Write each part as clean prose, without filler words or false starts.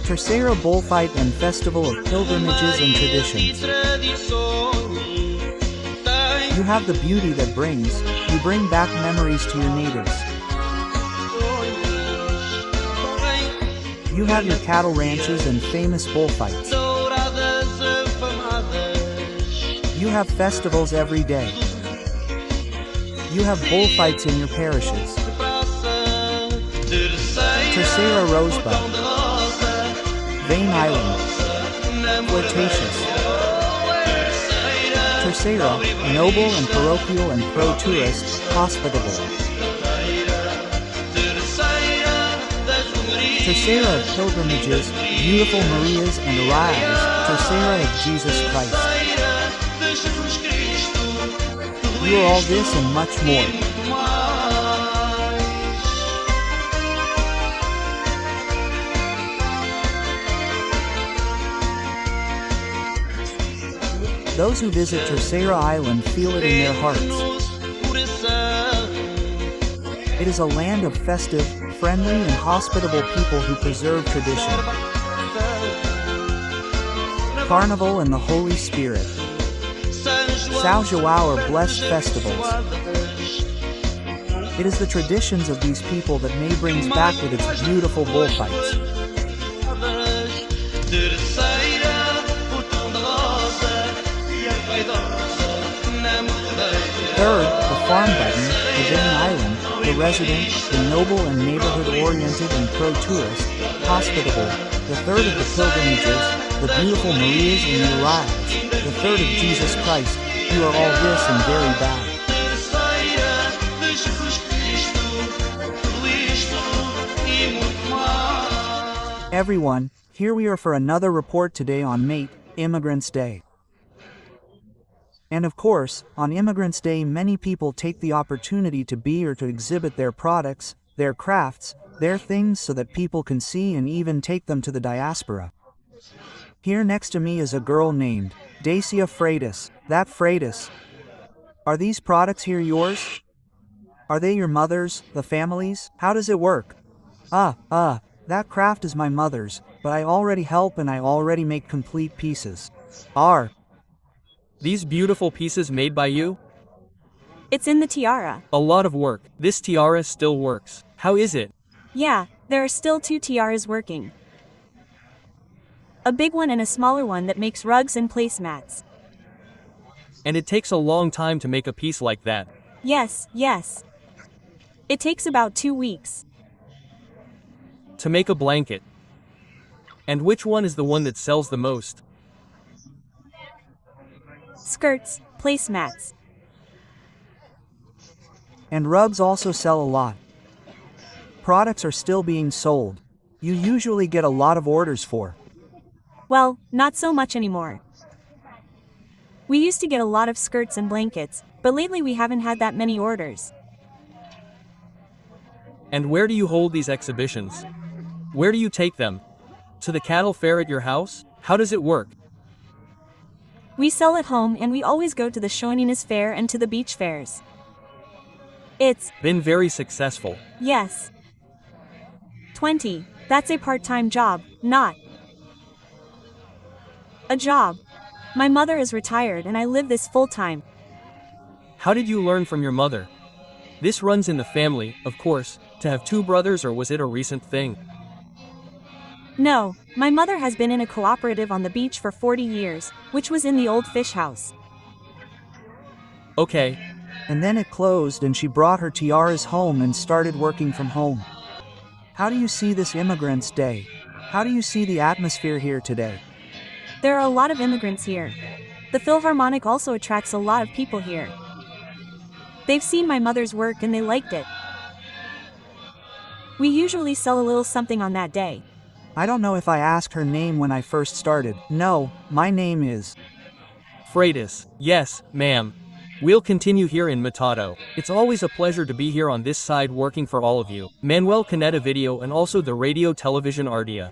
Terceira Bullfight and Festival of Pilgrimages and Traditions. You have the beauty that brings, you bring back memories to your natives. You have your cattle ranches and famous bullfights. You have festivals every day. You have bullfights in your parishes. Terceira Rosebud, Vane Island, Flirtatious. Terceira, noble and parochial and pro-tourist, hospitable. Terceira of pilgrimages, beautiful Marias and Arrives, Terceira of Jesus Christ. You are all this and much more. Those who visit Terceira Island feel it in their hearts. It is a land of festive, friendly and hospitable people who preserve tradition. Carnival and the Holy Spirit. São João are blessed festivals. It is the traditions of these people that May brings back with its beautiful bullfights. Third, the farm button, the Vane Island, the resident, the noble and neighborhood-oriented and pro-tourist, hospitable, the third of the pilgrimages, the beautiful Marias and the Arrives, the third of Jesus Christ, you are all this and very bad. Everyone, here we are for another report today on Mate, Immigrants Day. And of course, on Immigrants Day many people take the opportunity to be or to exhibit their products, their crafts, their things so that people can see and even take them to the diaspora. Here next to me is a girl named Dacia Freitas. That Freitas. Are these products here yours? Are they your mother's, the family's? How does it work? That craft is my mother's, but I already help and I already make complete pieces. Are these beautiful pieces made by you? It's in the tiara. A lot of work. This tiara still works. How is it? Yeah, there are still 2 tiaras working. A big one and a smaller one that makes rugs and placemats. And it takes a long time to make a piece like that. Yes. It takes about 2 weeks. To make a blanket. And which one is the one that sells the most? Skirts, placemats. And rugs also sell a lot. Products are still being sold. You usually get a lot of orders for. Well, not so much anymore. We used to get a lot of skirts and blankets, but lately we haven't had that many orders. And where do you hold these exhibitions? Where do you take them? To the cattle fair at your house? How does it work? We sell at home and we always go to the Sanjoaninas fair and to the beach fairs. It's been very successful. Yes. 20. That's a part-time job, not a job. My mother is retired and I live this full-time. How did you learn from your mother? This runs in the family, of course, to have 2 brothers, or was it a recent thing? No, my mother has been in a cooperative on the beach for 40 years, which was in the old fish house. Okay. And then it closed and she brought her tiaras home and started working from home. How do you see this Immigrants Day? How do you see the atmosphere here today? There are a lot of immigrants here. The Philharmonic also attracts a lot of people here. They've seen my mother's work and they liked it. We usually sell a little something on that day. I don't know if I asked her name when I first started. No, my name is Freitas. Yes, ma'am. We'll continue here in Matado. It's always a pleasure to be here on this side working for all of you. Manuel Caneta Video and also the Radio Television Ardia.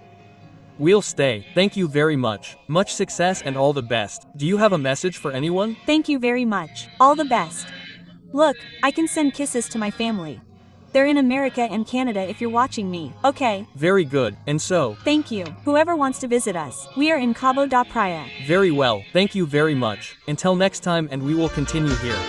We'll stay. Thank you very much. Much success and all the best. Do you have a message for anyone? Thank you very much. All the best. Look, I can send kisses to my family. They're in America and Canada if you're watching me. Okay. Very good, and so? Thank you. Whoever wants to visit us. We are in Cabo da Praia. Very well, thank you very much. Until next time, and we will continue here.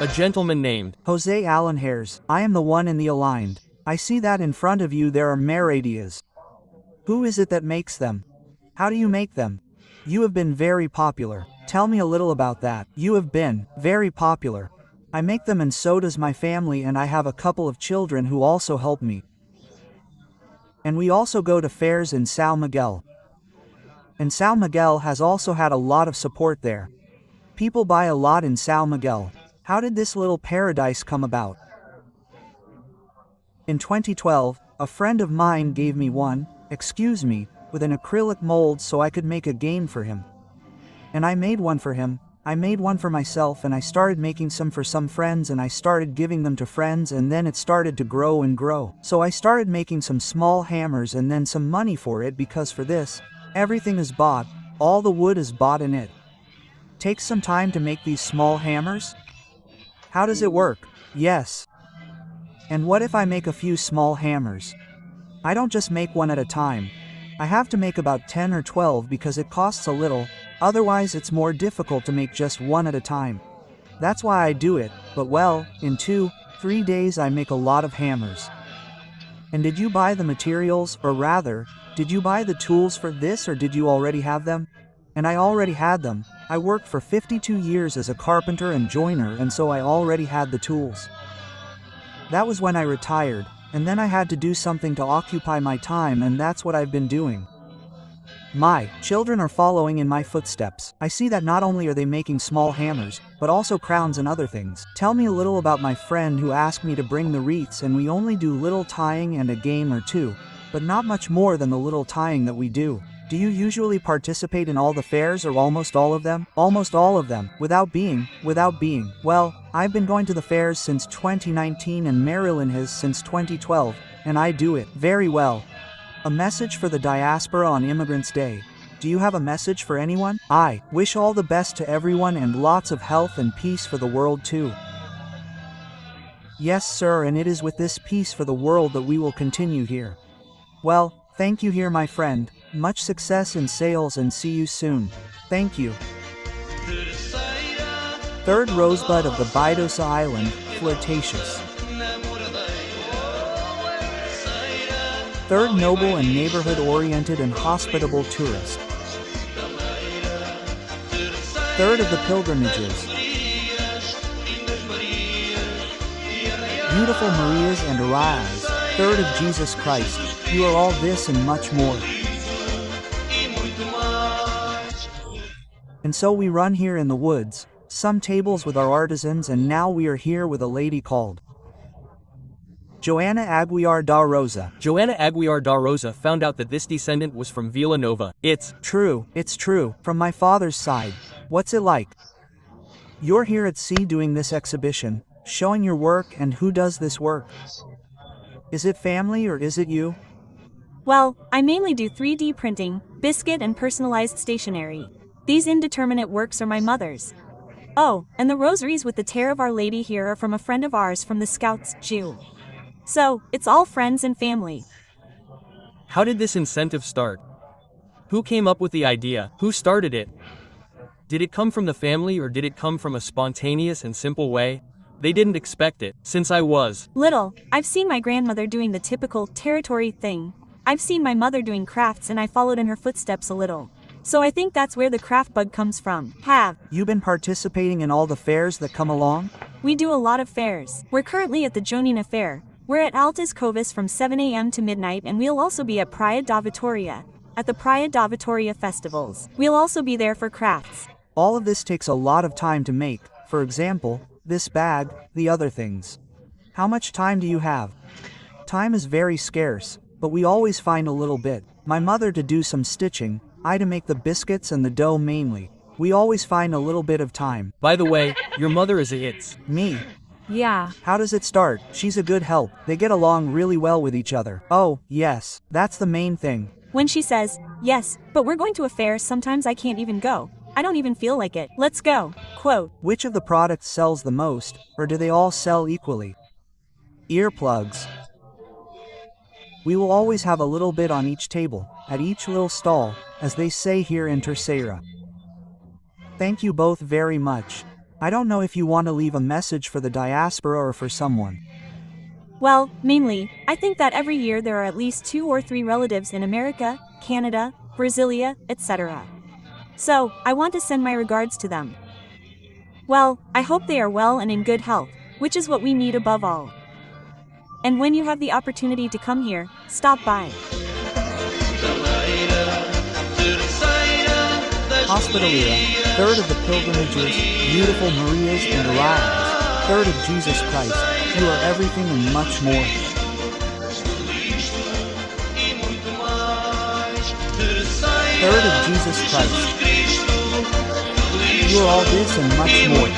A gentleman named Jose Allen Hares. I am the one in the aligned. I see that in front of you there are maradias. Who is it that makes them? How do you make them? You have been very popular. Tell me a little about that. You have been very popular. I make them and so does my family, and I have a couple of children who also help me. And we also go to fairs in São Miguel. And São Miguel has also had a lot of support there. People buy a lot in São Miguel. How did this little paradise come about? In 2012, a friend of mine gave me with an acrylic mold so I could make a game for him. And I made one for him, I made one for myself, and I started making some for some friends, and I started giving them to friends, and then it started to grow and grow. So I started making some small hammers and then some money for it, because for this, everything is bought, all the wood is bought in it. Takes some time to make these small hammers? How does it work? Yes. And what if I make a few small hammers? I don't just make one at a time. I have to make about 10 or 12 because it costs a little, otherwise it's more difficult to make just one at a time. That's why I do it, but well, in 2-3 days I make a lot of hammers. And did you buy the materials, or rather, did you buy the tools for this, or did you already have them? And I already had them. I worked for 52 years as a carpenter and joiner, and so I already had the tools. That was when I retired, and then I had to do something to occupy my time, and that's what I've been doing. My children are following in my footsteps. I see that not only are they making small hammers, but also crowns and other things. Tell me a little about my friend who asked me to bring the wreaths, and we only do little tying and a game or two, but not much more than the little tying that we do. Do you usually participate in all the fairs, or almost all of them? Almost all of them, without being. Well, I've been going to the fairs since 2019 and Marilyn has since 2012, and I do it very well. A message for the diaspora on Immigrants Day. Do you have a message for anyone? I wish all the best to everyone and lots of health and peace for the world too. Yes, sir, and it is with this peace for the world that we will continue here. Well, thank you here, my friend. Much success in sales and see you soon. Thank you. Third rosebud of the Bidosa Island, flirtatious. Third noble and neighborhood-oriented and hospitable tourist. Third of the pilgrimages. Beautiful Marias and Arias. Third of Jesus Christ. You are all this and much more. And so we run here in the woods, some tables with our artisans, and now we are here with a lady called Joana Aguiar da Rosa. Joana Aguiar da Rosa found out that this descendant was from Villanova. It's true, from my father's side. What's it like? You're here at sea doing this exhibition, showing your work, and who does this work? Is it family or is it you? Well, I mainly do 3D printing, biscuit and personalized stationery. These indeterminate works are my mother's. Oh, and the rosaries with the Tear of Our Lady here are from a friend of ours from the Scouts, Jew. So, it's all friends and family. How did this incentive start? Who came up with the idea? Who started it? Did it come from the family, or did it come from a spontaneous and simple way? They didn't expect it. Since I was little, I've seen my grandmother doing the typical territory thing. I've seen my mother doing crafts, and I followed in her footsteps a little. So I think that's where the craft bug comes from. Have you been participating in all the fairs that come along? We do a lot of fairs. We're currently at the Joanina Fair. We're at Altas Covis from 7 a.m. to midnight, and we'll also be at Praia da Vitória, at the Praia da Vitória festivals. We'll also be there for crafts. All of this takes a lot of time to make. For example, this bag, the other things. How much time do you have? Time is very scarce, but we always find a little bit. My mother to do some stitching, I to make the biscuits and the dough mainly. We always find a little bit of time. By the way, your mother is a it's. Me. Yeah. How does it start? She's a good help. They get along really well with each other. Oh, yes. That's the main thing. When she says, yes, but we're going to a fair, sometimes I can't even go. I don't even feel like it. Let's go. Quote. Which of the products sells the most, or do they all sell equally? Earplugs. We will always have a little bit on each table, at each little stall, as they say here in Terceira. Thank you both very much. I don't know if you want to leave a message for the diaspora or for someone. Well, mainly, I think that every year there are at least 2 or 3 relatives in America, Canada, Brasilia, etc. So, I want to send my regards to them. Well, I hope they are well and in good health, which is what we need above all. And when you have the opportunity to come here, stop by. Hospitalera, third of the pilgrimages, beautiful Marias and Arrives, third of Jesus Christ, you are everything and much more. Third of Jesus Christ, you are all this and much more.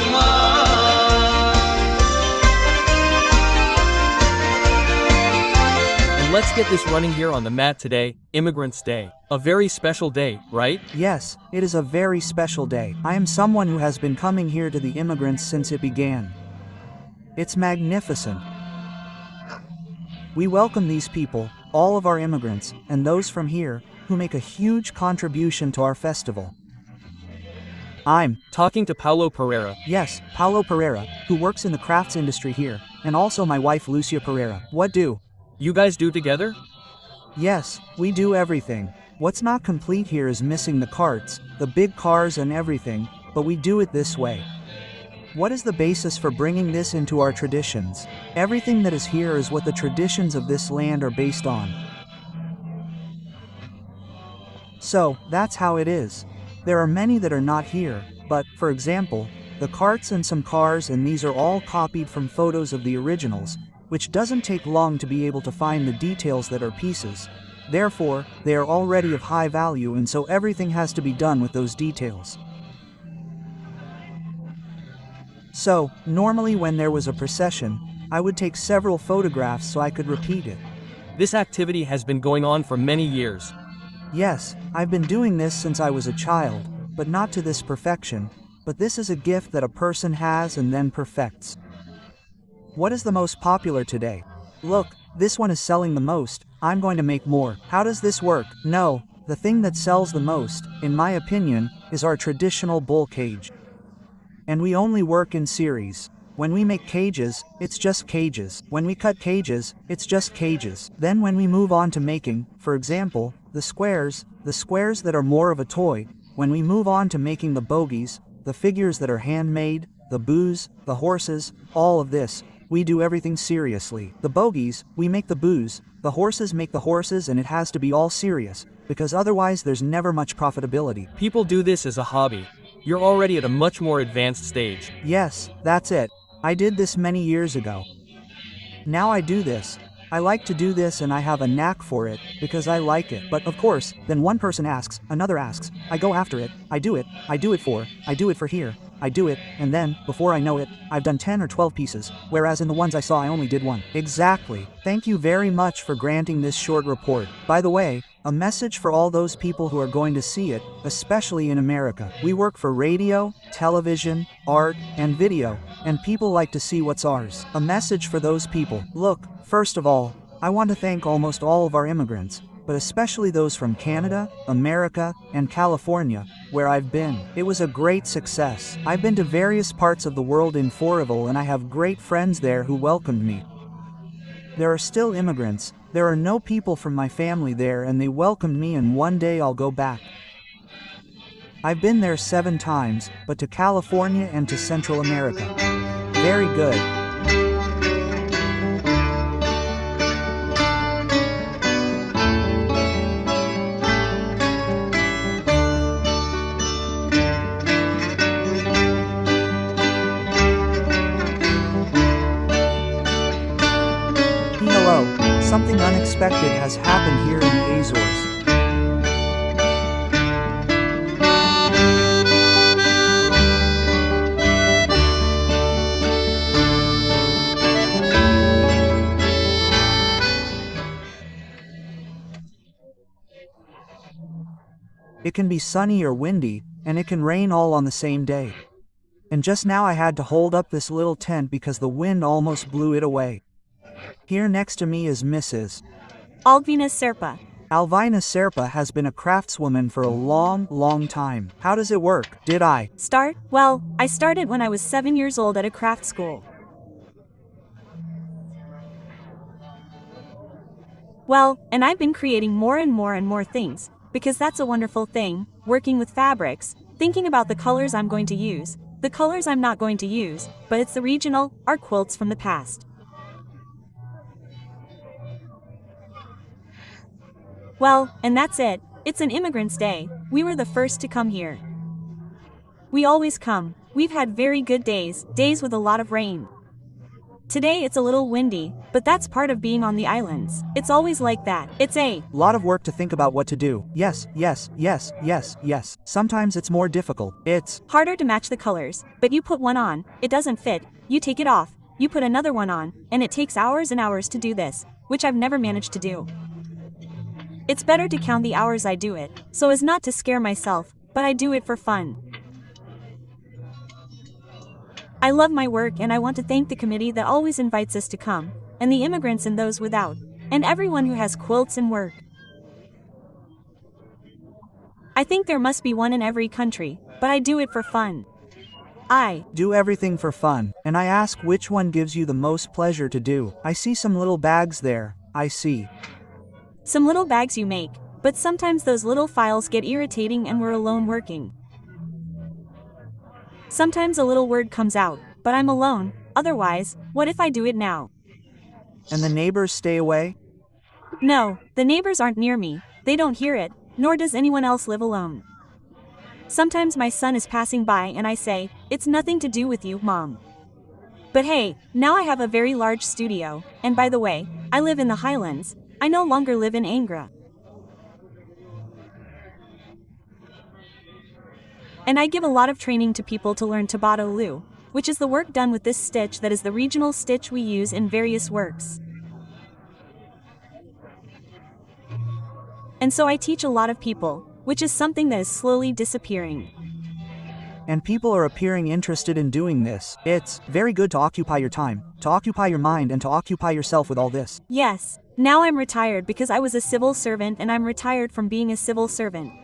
Let's get this running here on the mat today, Immigrants Day. A very special day, right? Yes, it is a very special day. I am someone who has been coming here to the immigrants since it began. It's magnificent. We welcome these people, all of our immigrants, and those from here, who make a huge contribution to our festival. I'm talking to Paulo Pereira. Yes, Paulo Pereira, who works in the crafts industry here, and also my wife Lucia Pereira. What do you guys do together? Yes, we do everything. What's not complete here is missing the carts, the big cars and everything, but we do it this way. What is the basis for bringing this into our traditions? Everything that is here is what the traditions of this land are based on. So, that's how it is. There are many that are not here, but, for example, the carts and some cars, and these are all copied from photos of the originals, which doesn't take long to be able to find the details that are pieces. Therefore, they are already of high value, and so everything has to be done with those details. So, normally when there was a procession, I would take several photographs so I could repeat it. This activity has been going on for many years. Yes, I've been doing this since I was a child, but not to this perfection, but this is a gift that a person has and then perfects. What is the most popular today? Look, this one is selling the most, I'm going to make more. How does this work? No, the thing that sells the most, in my opinion, is our traditional bull cage. And we only work in series. When we make cages, it's just cages. When we cut cages, it's just cages. Then when we move on to making, for example, the squares that are more of a toy, when we move on to making the bogies, the figures that are handmade, the boos, the horses, all of this, we do everything seriously. The bogies, we make the boos, the horses make the horses, and it has to be all serious, because otherwise there's never much profitability. People do this as a hobby. You're already at a much more advanced stage. Yes, that's it. I did this many years ago. Now I do this. I like to do this and I have a knack for it, because I like it. But of course, then one person asks, another asks, I go after it, I do it for here, I do it, and then, before I know it, I've done 10 or 12 pieces, whereas in the ones I saw I only did one. Exactly. Thank you very much for granting this short report. By the way, a message for all those people who are going to see it, especially in America. We work for radio, television, art, and video, and people like to see what's ours. A message for those people. Look, first of all, I want to thank almost all of our immigrants, but especially those from Canada, America, and California, where I've been. It was a great success. I've been to various parts of the world in Florival, and I have great friends there who welcomed me. There are still immigrants. There are no people from my family there, and they welcomed me, and one day I'll go back. I've been there 7 times, but to California and to Central America. Very good. Something unexpected has happened here in the Azores. It can be sunny or windy, and it can rain all on the same day. And just now I had to hold up this little tent because the wind almost blew it away. Here next to me is Mrs. Alvina Serpa. Alvina Serpa has been a craftswoman for a long time. How does it work? Did I Start? Well, I started when I was 7 years old at a craft school. Well, and I've been creating more and more things, because that's a wonderful thing, working with fabrics, thinking about the colors I'm going to use, the colors I'm not going to use, but it's the regional, our quilts from the past. Well, and that's it, it's an Immigrant's Day, we were the first to come here. We always come, we've had very good days with a lot of rain. Today it's a little windy, but that's part of being on the islands. It's always like that. It's a lot of work to think about what to do. Yes. Sometimes it's more difficult. It's harder to match the colors, but you put one on, it doesn't fit, you take it off, you put another one on, and it takes hours and hours to do this, which I've never managed to do. It's better to count the hours I do it, so as not to scare myself, but I do it for fun. I love my work and I want to thank the committee that always invites us to come, and the immigrants and those without, and everyone who has quilts and work. I think there must be one in every country, but I do it for fun. I do everything for fun, and I ask which one gives you the most pleasure to do. I see some little bags there, I see. Some little bags you make, but sometimes those little files get irritating and we're alone working. Sometimes a little word comes out, but I'm alone, otherwise, what if I do it now? And the neighbors stay away? No, the neighbors aren't near me, they don't hear it, nor does anyone else live alone. Sometimes my son is passing by and I say, it's nothing to do with you, Mom. But hey, now I have a very large studio, and by the way, I live in the Highlands, I no longer live in Angra. And I give a lot of training to people to learn Tabado Lu, which is the work done with this stitch that is the regional stitch we use in various works. And so I teach a lot of people, which is something that is slowly disappearing. And people are appearing interested in doing this. It's very good to occupy your time, to occupy your mind and to occupy yourself with all this. Yes, now I'm retired because I was a civil servant and I'm retired from being a civil servant.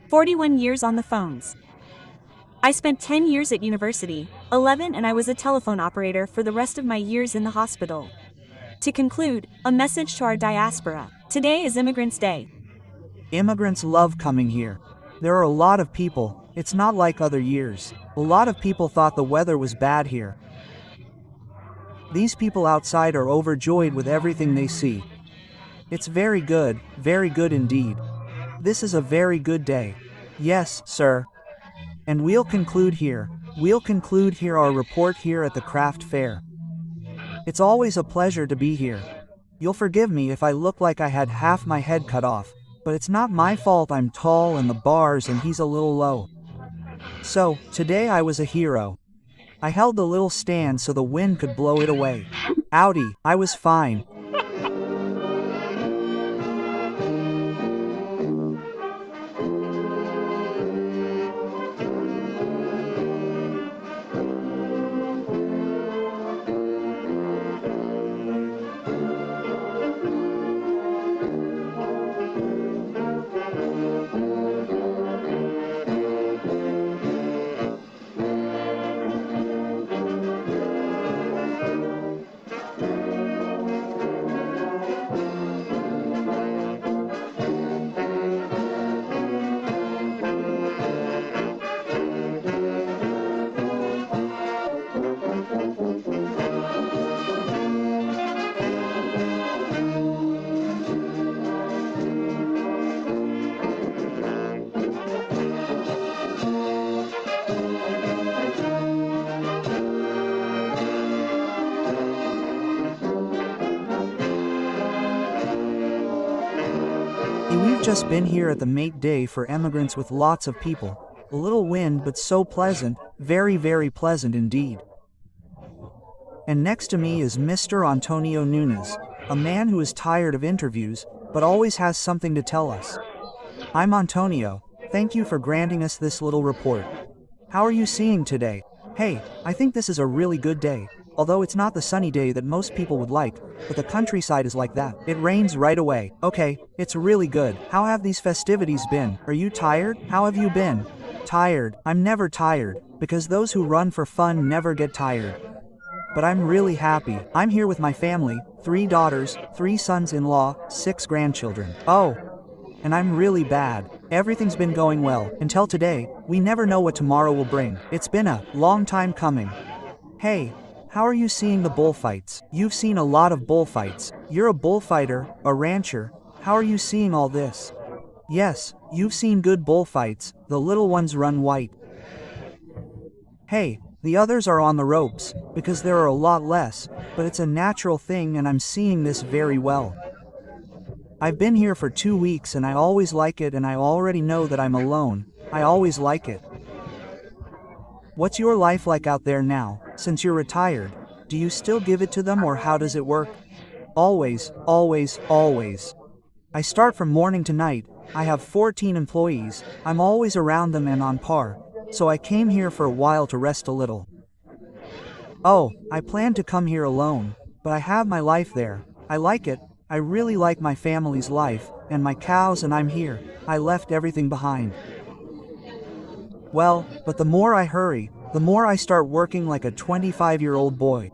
41 years on the phones. I spent 10 years at university, 11 and I was a telephone operator for the rest of my years in the hospital. To conclude, a message to our diaspora. Today is Immigrant's Day. Immigrants love coming here. There are a lot of people, it's not like other years. A lot of people thought the weather was bad here. These people outside are overjoyed with everything they see. It's very good indeed. This is a very good day. Yes, sir. And we'll conclude here our report here at the craft fair. It's always a pleasure to be here. You'll forgive me if I look like I had half my head cut off, but it's not my fault I'm tall and the bars and he's a little low. So, today I was a hero. I held the little stand so the wind could blow it away. Outie, I was fine. We've just been here at the Mate Day for immigrants with lots of people. A little wind but so pleasant, very pleasant indeed. And next to me is Mr. Antonio Nunes, a man who is tired of interviews, but always has something to tell us. I'm Antonio. Thank you for granting us this little report. How are you seeing today? Hey, I think this is a really good day. Although it's not the sunny day that most people would like, but the countryside is like that. It rains right away. Okay, it's really good. How have these festivities been? Are you tired? How have you been? Tired. I'm never tired, because those who run for fun never get tired. But I'm really happy. I'm here with my family, 3 daughters, 3 sons-in-law, 6 grandchildren. Oh, and I'm really bad. Everything's been going well, until today. We never know what tomorrow will bring. It's been a long time coming. Hey, how are you seeing the bullfights? You've seen a lot of bullfights. You're a bullfighter, a rancher. How are you seeing all this? Yes, you've seen good bullfights. The little ones run white. Hey, the others are on the ropes, because there are a lot less, but it's a natural thing and I'm seeing this very well. I've been here for 2 weeks and I always like it, and I already know that I'm alone. I always like it. What's your life like out there now, since you're retired? Do you still give it to them, or how does it work? Always, always, always. I start from morning to night. I have 14 employees. I'm always around them and on par. So I came here for a while to rest a little. Oh, I planned to come here alone, but I have my life there. I like it. I really like my family's life, and my cows, and I'm here. I left everything behind. Well, but the more I hurry, the more I start working like a 25-year-old boy.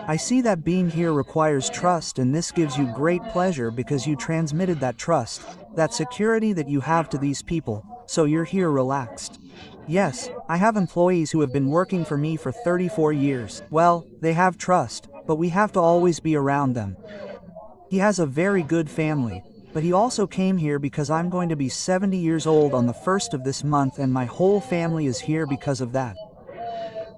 I see that being here requires trust, and this gives you great pleasure because you transmitted that trust, that security that you have to these people, so you're here relaxed. Yes, I have employees who have been working for me for 34 years. Well, they have trust, but we have to always be around them. He has a very good family, but he also came here because I'm going to be 70 years old on the 1st of this month, and my whole family is here because of that.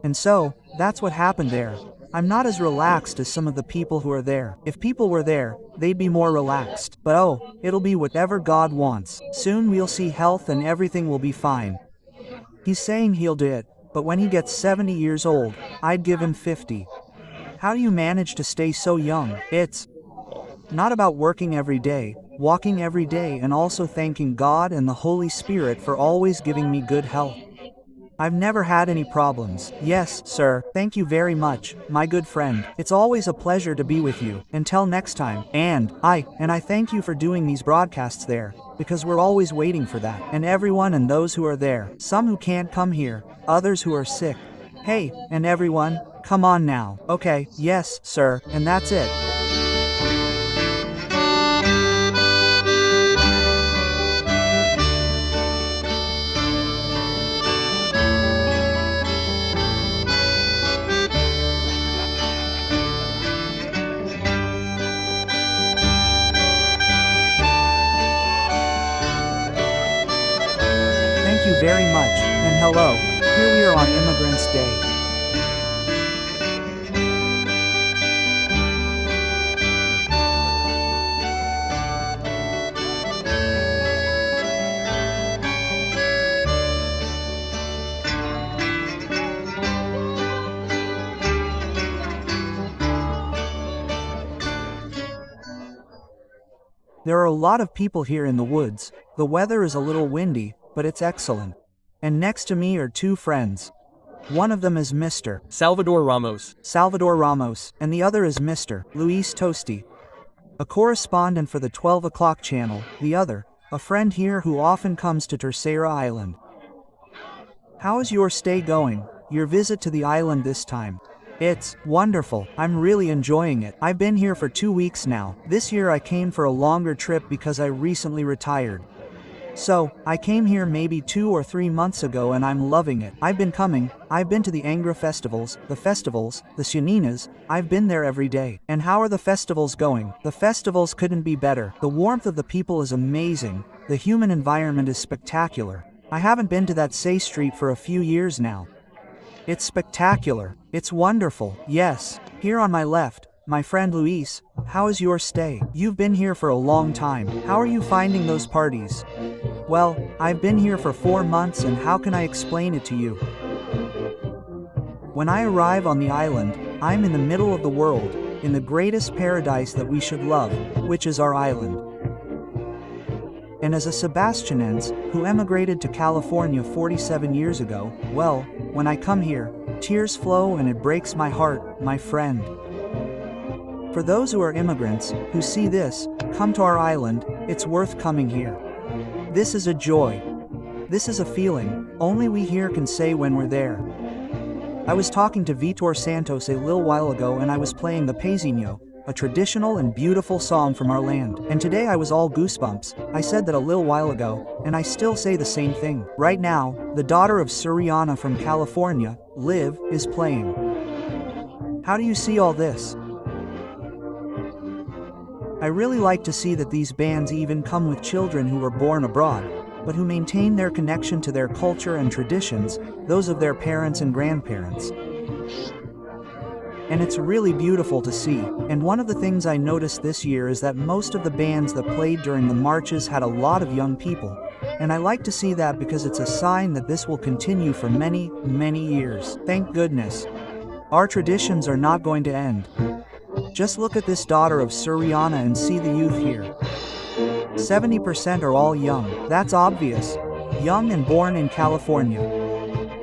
And so, that's what happened there. I'm not as relaxed as some of the people who are there. If people were there, they'd be more relaxed. But oh, it'll be whatever God wants. Soon we'll see health and everything will be fine. He's saying he'll do it, but when he gets 70 years old, I'd give him 50. How do you manage to stay so young? It's not about working every day, walking every day, and also thanking God and the Holy Spirit for always giving me good health. I've never had any problems. Yes, sir. Thank you very much, my good friend. It's always a pleasure to be with you. Until next time. And I thank you for doing these broadcasts there, because we're always waiting for that. And everyone and those who are there, some who can't come here, others who are sick. Hey, and everyone, come on now. Okay, yes, sir, and that's it. Thank you very much, and hello, here we are on Immigrants Day. There are a lot of people here in the woods. The weather is a little windy, but it's excellent. And next to me are 2 friends. One of them is Mr. Salvador Ramos, and the other is Mr. Luis Tosti, a correspondent for the 12 o'clock channel. The other, a friend here who often comes to Terceira Island. How is your stay going, your visit to the island this time? It's wonderful. I'm really enjoying it. I've been here for 2 weeks now. This year I came for a longer trip because I recently retired. So, I came here maybe 2 or 3 months ago and I'm loving it. I've been to the Angra festivals, the Sanjoaninas. I've been there every day. And how are the festivals going? The festivals couldn't be better. The warmth of the people is amazing. The human environment is spectacular. I haven't been to that Say Street for a few years now. It's spectacular. It's wonderful. Yes. Here on my left, my friend Luis. How is your stay? You've been here for a long time. How are you finding those parties? Well, I've been here for 4 months, and how can I explain it to you? When I arrive on the island, I'm in the middle of the world, in the greatest paradise that we should love, which is our island. And as a Sebastianense, who emigrated to California 47 years ago, well, when I come here, tears flow and it breaks my heart, my friend. For those who are immigrants, who see this, come to our island, it's worth coming here. This is a joy. This is a feeling, only we here can say when we're there. I was talking to Vitor Santos a little while ago and I was playing the Pezinho, a traditional and beautiful song from our land. And today I was all goosebumps. I said that a little while ago, and I still say the same thing. Right now, the daughter of Suriana from California, Liv, is playing. How do you see all this? I really like to see that these bands even come with children who were born abroad, but who maintain their connection to their culture and traditions, those of their parents and grandparents. And it's really beautiful to see, and one of the things I noticed this year is that most of the bands that played during the marches had a lot of young people, and I like to see that because it's a sign that this will continue for many, many years. Thank goodness. Our traditions are not going to end. Just look at this daughter of Suriana and see the youth here. 70% are all young, that's obvious. Young and born in California.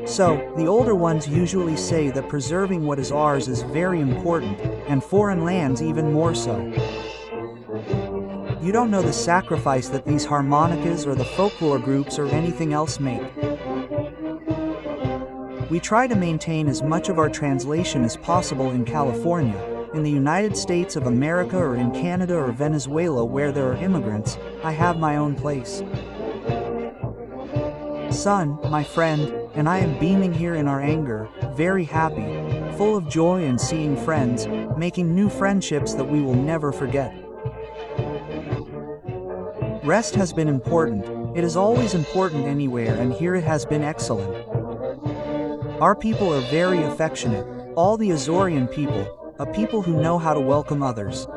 So, the older ones usually say that preserving what is ours is very important, and foreign lands even more so. You don't know the sacrifice that these harmonicas or the folklore groups or anything else make. We try to maintain as much of our translation as possible in California. In the United States of America or in Canada or Venezuela where there are immigrants, I have my own place. Son, my friend, and I am beaming here in our anger, very happy, full of joy and seeing friends, making new friendships that we will never forget. Rest has been important, it is always important anywhere and here it has been excellent. Our people are very affectionate, all the Azorean people, a people who know how to welcome others.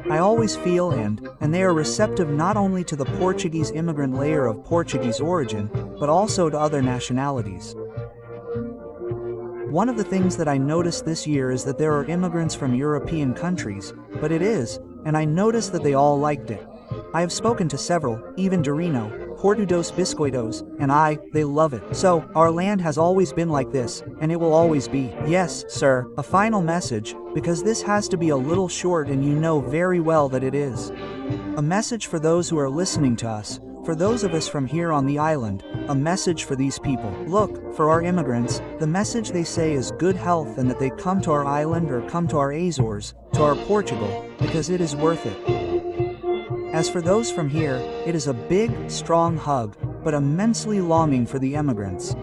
I always feel and they are receptive not only to the Portuguese immigrant layer of Portuguese origin, but also to other nationalities. One of the things that I noticed this year is that there are immigrants from European countries, but and I noticed that they all liked it. I have spoken to several, even Dorino, Portudos Biscoitos, and they love it. So, our land has always been like this, and it will always be. Yes, sir, a final message, because this has to be a little short and you know very well that it is. A message for those who are listening to us, for those of us from here on the island, a message for these people. Look, for our immigrants, the message they say is good health and that they come to our island or come to our Azores, to our Portugal, because it is worth it. As for those from here, it is a big, strong hug, but immensely longing for the immigrants.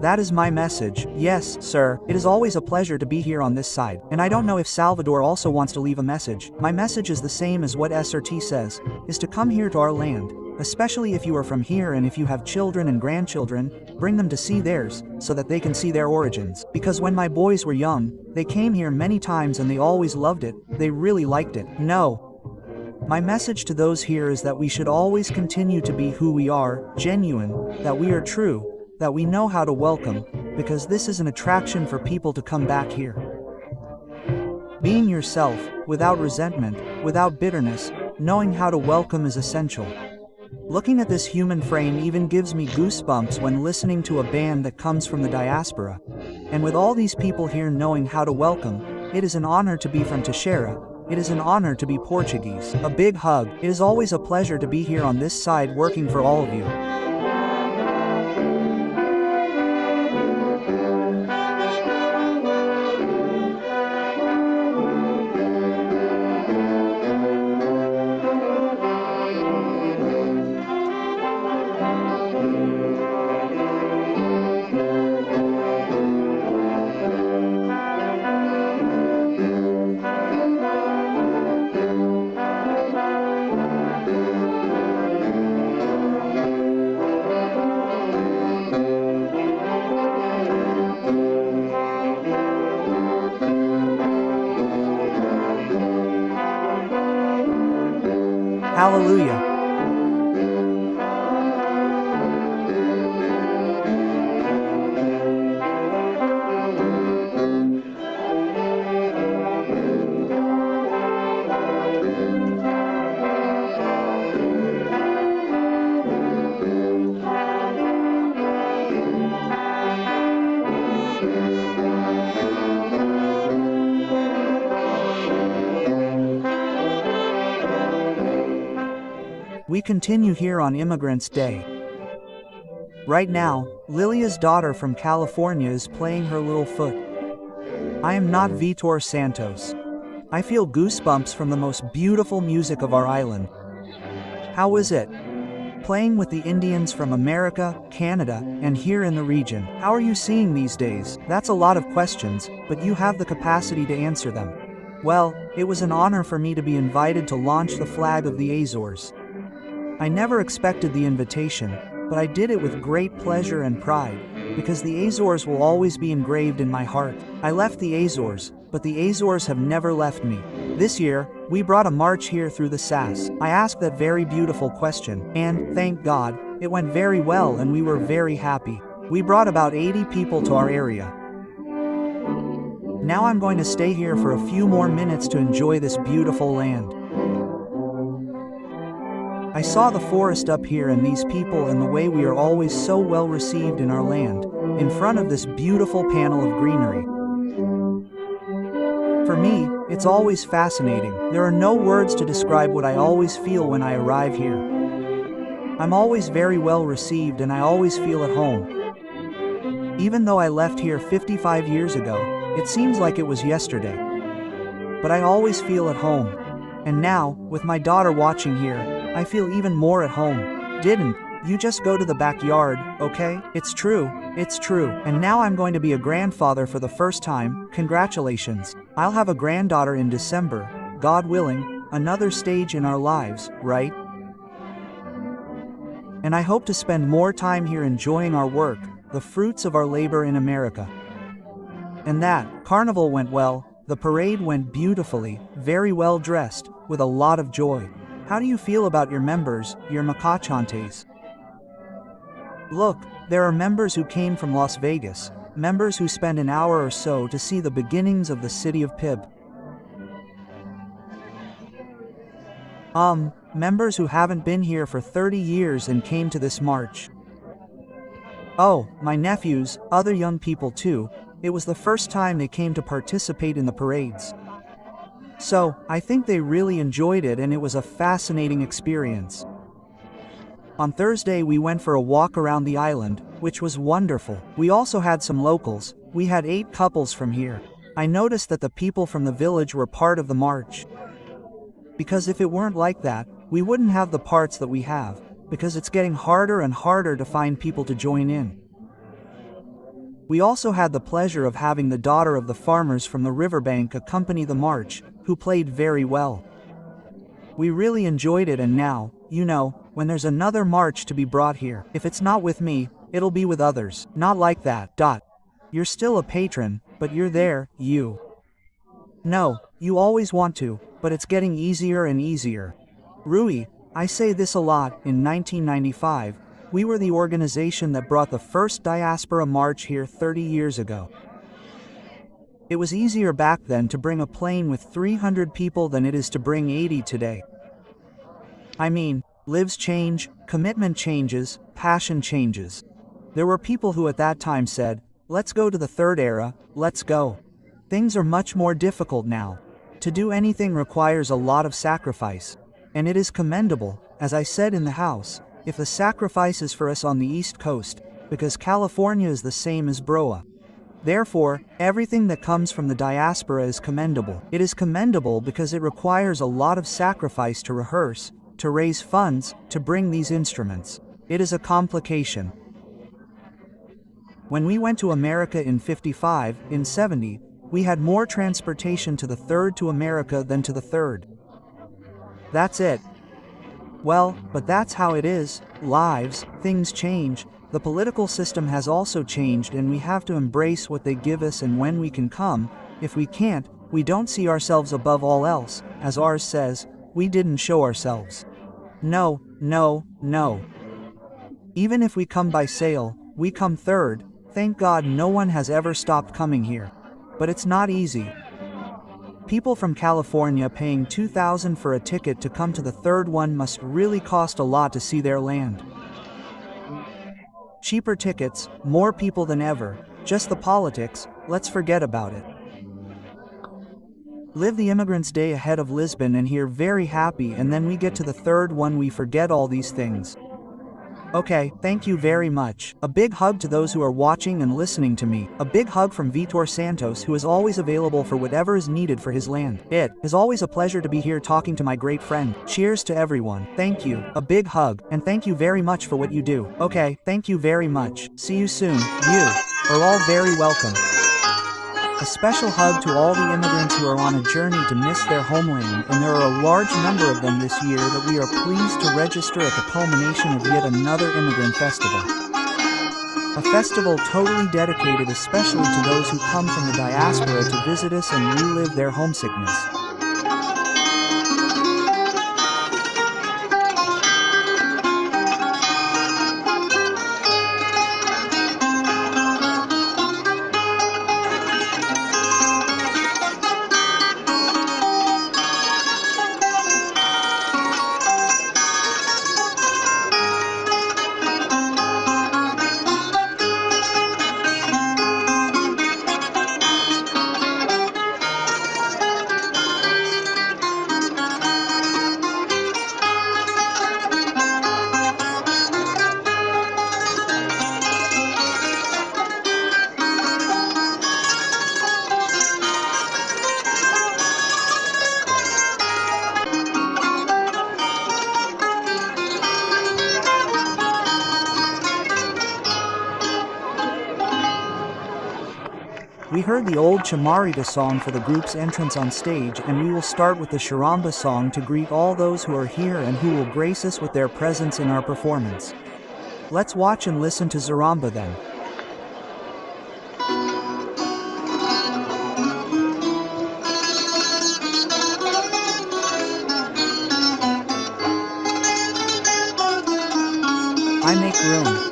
That is my message. Yes, sir, it is always a pleasure to be here on this side, and I don't know if Salvador also wants to leave a message. My message is the same as what SRT says, is to come here to our land, especially if you are from here and if you have children and grandchildren, bring them to see theirs, so that they can see their origins. Because when my boys were young, they came here many times and they always loved it, they really liked it. No. My message to those here is that we should always continue to be who we are, genuine, that we are true, that we know how to welcome, because this is an attraction for people to come back here. Being yourself, without resentment, without bitterness, knowing how to welcome is essential. Looking at this human frame even gives me goosebumps when listening to a band that comes from the diaspora. And with all these people here knowing how to welcome, it is an honor to be from Teixeira. It is an honor to be Portuguese. A big hug. It is always a pleasure to be here on this side working for all of you. We continue here on Immigrants Day. Right now, Lilia's daughter from California is playing her little foot. I am not Vitor Santos. I feel goosebumps from the most beautiful music of our island. How is it? Playing with the Indians from America, Canada, and here in the region. How are you seeing these days? That's a lot of questions, but you have the capacity to answer them. Well, it was an honor for me to be invited to launch the flag of the Azores. I never expected the invitation, but I did it with great pleasure and pride, because the Azores will always be engraved in my heart. I left the Azores, but the Azores have never left me. This year, we brought a march here through the SAS. I asked that very beautiful question, and, thank God, it went very well and we were very happy. We brought about 80 people to our area. Now I'm going to stay here for a few more minutes to enjoy this beautiful land. I saw the forest up here and these people and the way we are always so well received in our land, in front of this beautiful panel of greenery. For me, it's always fascinating. There are no words to describe what I always feel when I arrive here. I'm always very well received and I always feel at home. Even though I left here 55 years ago, it seems like it was yesterday. But I always feel at home. And now, with my daughter watching here, I feel even more at home. Didn't you just go to the backyard, okay? It's true. And now I'm going to be a grandfather for the first time. Congratulations. I'll have a granddaughter in December, God willing, another stage in our lives, right? And I hope to spend more time here enjoying our work, the fruits of our labor in America. And that carnival went well, the parade went beautifully, very well dressed, with a lot of joy. How do you feel about your members, your macachantes? Look, there are members who came from Las Vegas, members who spent an hour or so to see the beginnings of the city of Pib. Members who haven't been here for 30 years and came to this march. Oh, my nephews, other young people too, it was the first time they came to participate in the parades. So, I think they really enjoyed it and it was a fascinating experience. On Thursday we went for a walk around the island, which was wonderful. We also had some locals. We had 8 couples from here. I noticed that the people from the village were part of the march. Because if it weren't like that, we wouldn't have the parts that we have, because it's getting harder and harder to find people to join in. We also had the pleasure of having the daughter of the farmers from the riverbank accompany the march, who played very well. We really enjoyed it, and now, you know, when there's another march to be brought here, if it's not with me, it'll be with others. Not like that. You're still a patron, but you're there, you. No, you always want to, but it's getting easier and easier. Rui, I say this a lot. In 1995, we were the organization that brought the first diaspora march here 30 years ago. It was easier back then to bring a plane with 300 people than it is to bring 80 today. I mean, lives change, commitment changes, passion changes. There were people who at that time said, let's go to the third era, let's go. Things are much more difficult now. To do anything requires a lot of sacrifice. And it is commendable, as I said in the house, if the sacrifice is for us on the East Coast, because California is the same as Broa. Therefore, everything that comes from the diaspora is commendable. It is commendable because it requires a lot of sacrifice to rehearse, to raise funds, to bring these instruments. It is a complication. When we went to America in 55, in 70, we had more transportation to the third to America than to the third. That's it. Well, but that's how it is. Lives, things change. The political system has also changed and we have to embrace what they give us, and when we can come. If we can't, we don't see ourselves above all else. As ours says, we didn't show ourselves. No. Even if we come by sail, we come third. Thank God no one has ever stopped coming here. But it's not easy. People from California paying $2,000 for a ticket to come to the third one must really cost a lot to see their land. Cheaper tickets, more people than ever, just the politics, let's forget about it. Live the Immigrant's Day ahead of Lisbon and here very happy, and then we get to the third one we forget all these things. Okay, thank you very much. A big hug to those who are watching and listening to me. A big hug from Vitor Santos, who is always available for whatever is needed for his land. It is always a pleasure to be here talking to my great friend. Cheers to everyone. Thank you. A big hug. And thank you very much for what you do. Okay, thank you very much. See you soon. You are all very welcome. A special hug to all the immigrants who are on a journey to miss their homeland, and there are a large number of them this year that we are pleased to register at the culmination of yet another immigrant festival. A festival totally dedicated especially to those who come from the diaspora to visit us and relive their homesickness. We heard the old Chamarita song for the group's entrance on stage, and we will start with the Charamba song to greet all those who are here and who will grace us with their presence in our performance. Let's watch and listen to Zaramba then. I make room.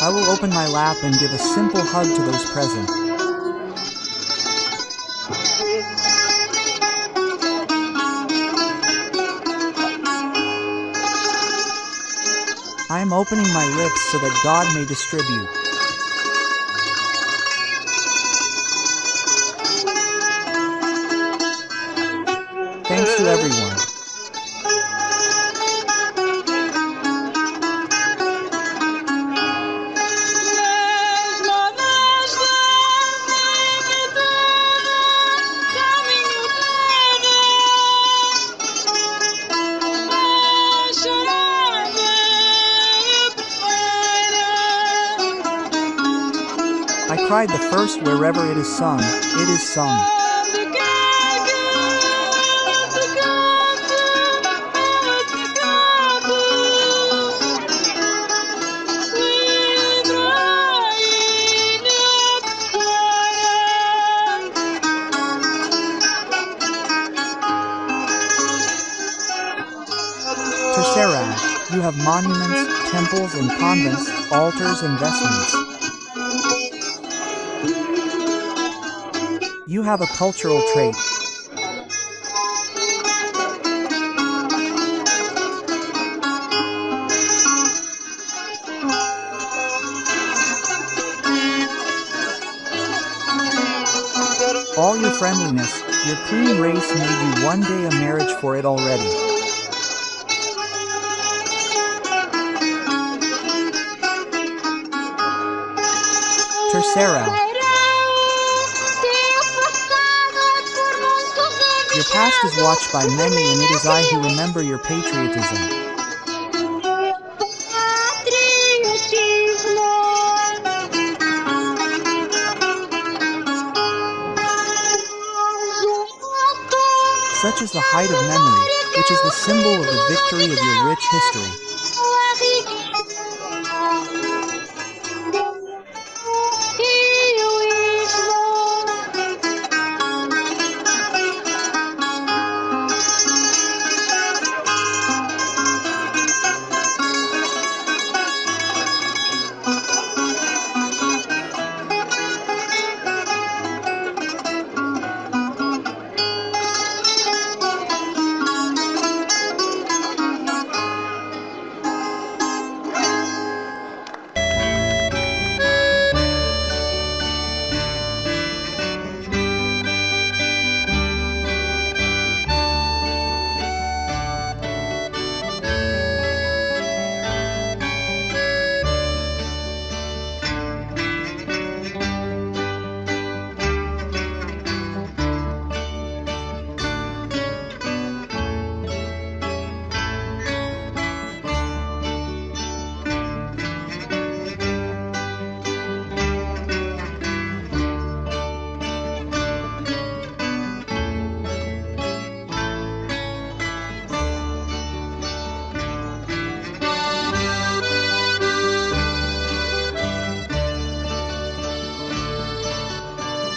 I will open my lap and give a simple hug to those present. I am opening my lips so that God may distribute. Thanks to everyone. I cried the first wherever it is sung, it is sung. Terceira, you have monuments, temples and convents, altars and vestments. You have a cultural trait. All your friendliness, your clean race made you one day a marriage for it already. Terceira. Your past is watched by many, and it is I who remember your patriotism. Such is the height of memory, which is the symbol of the victory of your rich history.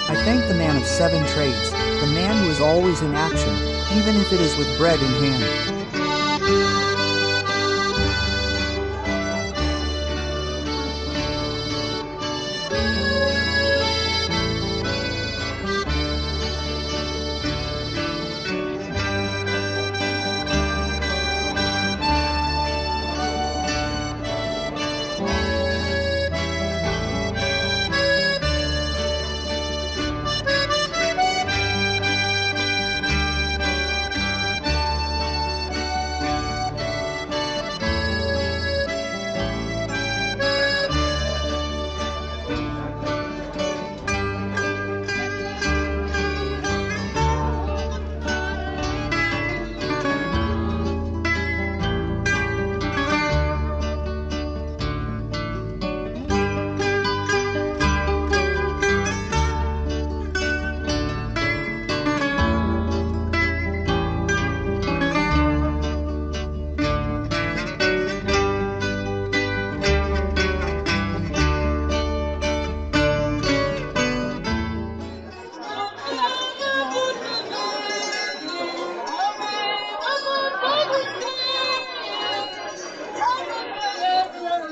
I thank the man of 7 trades, the man who is always in action, even if it is with bread in hand.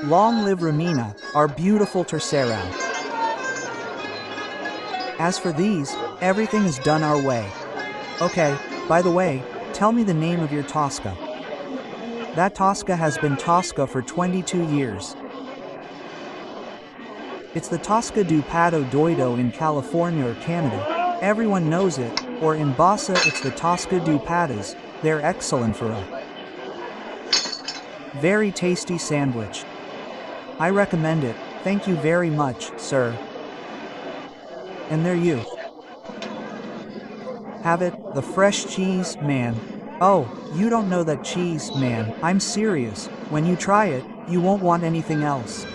Long live Romina, our beautiful tercera. As for these, everything is done our way. Okay, by the way, tell me the name of your Tosca. That Tosca has been Tosca for 22 years. It's the Tosca do Pato Doido in California or Canada. Everyone knows it, or in Bassa it's the Tosca do Patas. They're excellent for a very tasty sandwich. I recommend it, thank you very much, sir. And there you have it, the fresh cheese, man. Oh, you don't know that cheese, man. I'm serious, when you try it, you won't want anything else.